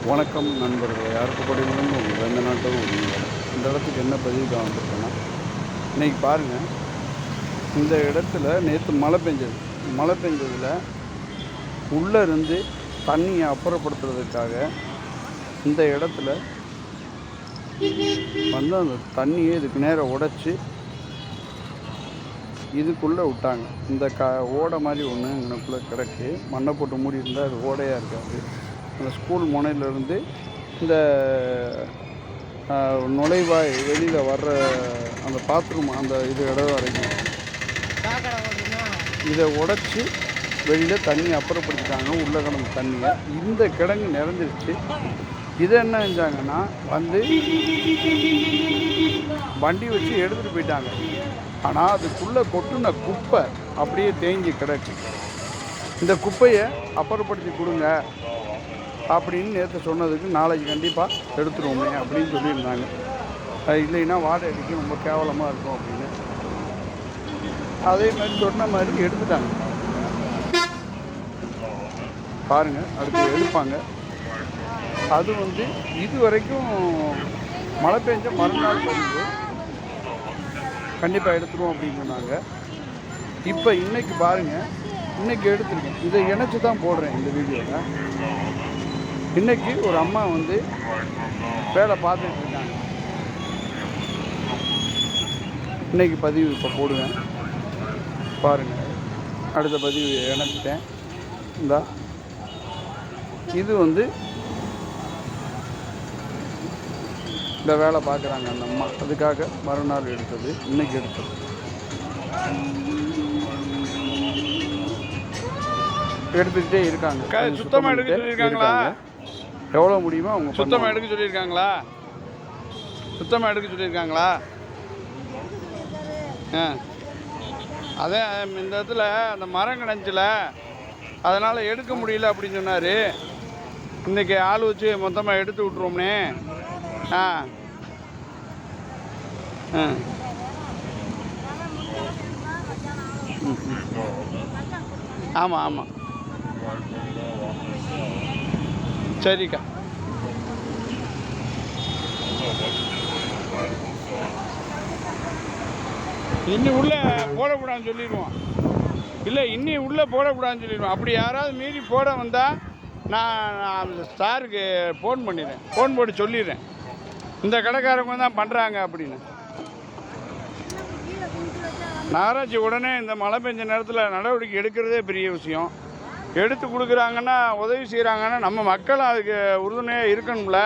வணக்கம் நண்பர்களே, யாருக்குப்படியிலிருந்து உங்கள் இந்த நாட்டில் இந்த இடத்துக்கு என்ன பதிவுக்கு வந்திருக்கேன்னா, இன்றைக்கி பாருங்கள், இந்த இடத்துல நேற்று மழை பெஞ்சதில் உள்ளே இருந்து தண்ணியை அப்புறப்படுத்துறதுக்காக இந்த இடத்துல வந்து அந்த தண்ணியை இதுக்கு நேரம் உடைச்சி இதுக்குள்ளே விட்டாங்க. இந்த ஓடை மாதிரி ஒன்று இங்கனக்குள்ளே கிடக்கு. மண்ணை போட்டு மூடி இருந்தால் அது ஓடையாக இருக்காது. அந்த ஸ்கூல் முனையிலேருந்து இந்த நுழைவாய் வெளியில் வர்ற அந்த பாத்ரூம் அந்த இது இடம் வரைக்கும் இதை உடச்சி வெளியில் தண்ணி அப்புறப்படுத்திட்டாங்க. உள்ளே கிடந்த தண்ணியை இந்த கிடங்கு நிறைஞ்சிருச்சு. இதை என்ன செஞ்சாங்கன்னா வந்து வண்டி வச்சு எடுத்துகிட்டு போயிட்டாங்க. ஆனால் அதுக்குள்ளே கொட்டுன குப்பை அப்படியே தேங்கி கிடக்கு. இந்த குப்பையை அப்புறப்படுத்தி கொடுங்க அப்படின்னு நேற்று சொன்னதுக்கு நாளைக்கு கண்டிப்பாக எடுத்துருவோமே அப்படின்னு சொல்லியிருந்தாங்க. இல்லைன்னா வாடகை அடிக்க ரொம்ப கேவலமாக இருக்கும் அப்படின்னு. அதே மாதிரி சொன்ன மாதிரி எடுத்துட்டாங்க. பாருங்கள், அடுத்து எடுப்பாங்க. அது வந்து இது வரைக்கும் மழை பெஞ்ச மறுநாள் வந்து கண்டிப்பாக எடுத்துருவோம் அப்படின்னு சொன்னாங்க. இப்போ இன்றைக்கி பாருங்கள், இன்றைக்கி எடுத்துருக்கேன். இதை இணைச்சி தான் போடுறேன் இந்த வீடியோவில். இன்றைக்கி ஒரு அம்மா வந்து வேலை பார்த்துட்டு இருக்காங்க. இன்றைக்கி பதிவு இப்போ போடுவேன் பாருங்கள். அடுத்த பதிவு இணைச்சிட்டேன். இது வந்து இந்த வேலை பார்க்குறாங்க அந்த அம்மா. அதுக்காக மறுநாள் எடுத்தது, இன்றைக்கி எடுத்தது. எடுத்துக்கிட்டே இருக்காங்க. சுத்தமாக எடுக்க சொல்லியிருக்காங்களா? எவ்வளோ முடியுமோ அவங்க சுத்தமாக எடுக்க சொல்லியிருக்காங்களா? சுத்தமாக எடுக்க சொல்லியிருக்காங்களா? அதே இந்த இடத்துல அந்த மரம் கிடஞ்சில, அதனால் எடுக்க முடியல அப்படின்னு சொன்னார். இன்றைக்கி ஆள் வச்சு மொத்தமாக எடுத்து விட்ருவோம்னே. ஆமாம் ஆமாம், சரிக்கா. இன்னி உள்ளே போடக்கூடாதுன்னு சொல்லிடுவோம். இல்லை, இன்னி உள்ளே போடக்கூடாதுன்னு சொல்லிடுவோம். அப்படி யாராவது மீறி போட வந்தால் நான் சாருக்கு ஃபோன் பண்ணிடுறேன். ஃபோன் போட்டு சொல்லிடுறேன், இந்த கடைக்காரங்க தான் பண்ணுறாங்க அப்படின்னு. நகராட்சி உடனே இந்த மழை பெஞ்ச நேரத்தில் நடவடிக்கை எடுக்கிறதே பெரிய விஷயம். எடுத்து கொடுக்குறாங்கன்னா, உதவி செய்கிறாங்கன்னா நம்ம மக்கள் அதுக்கு உறுதுணையாக இருக்கணும்ல.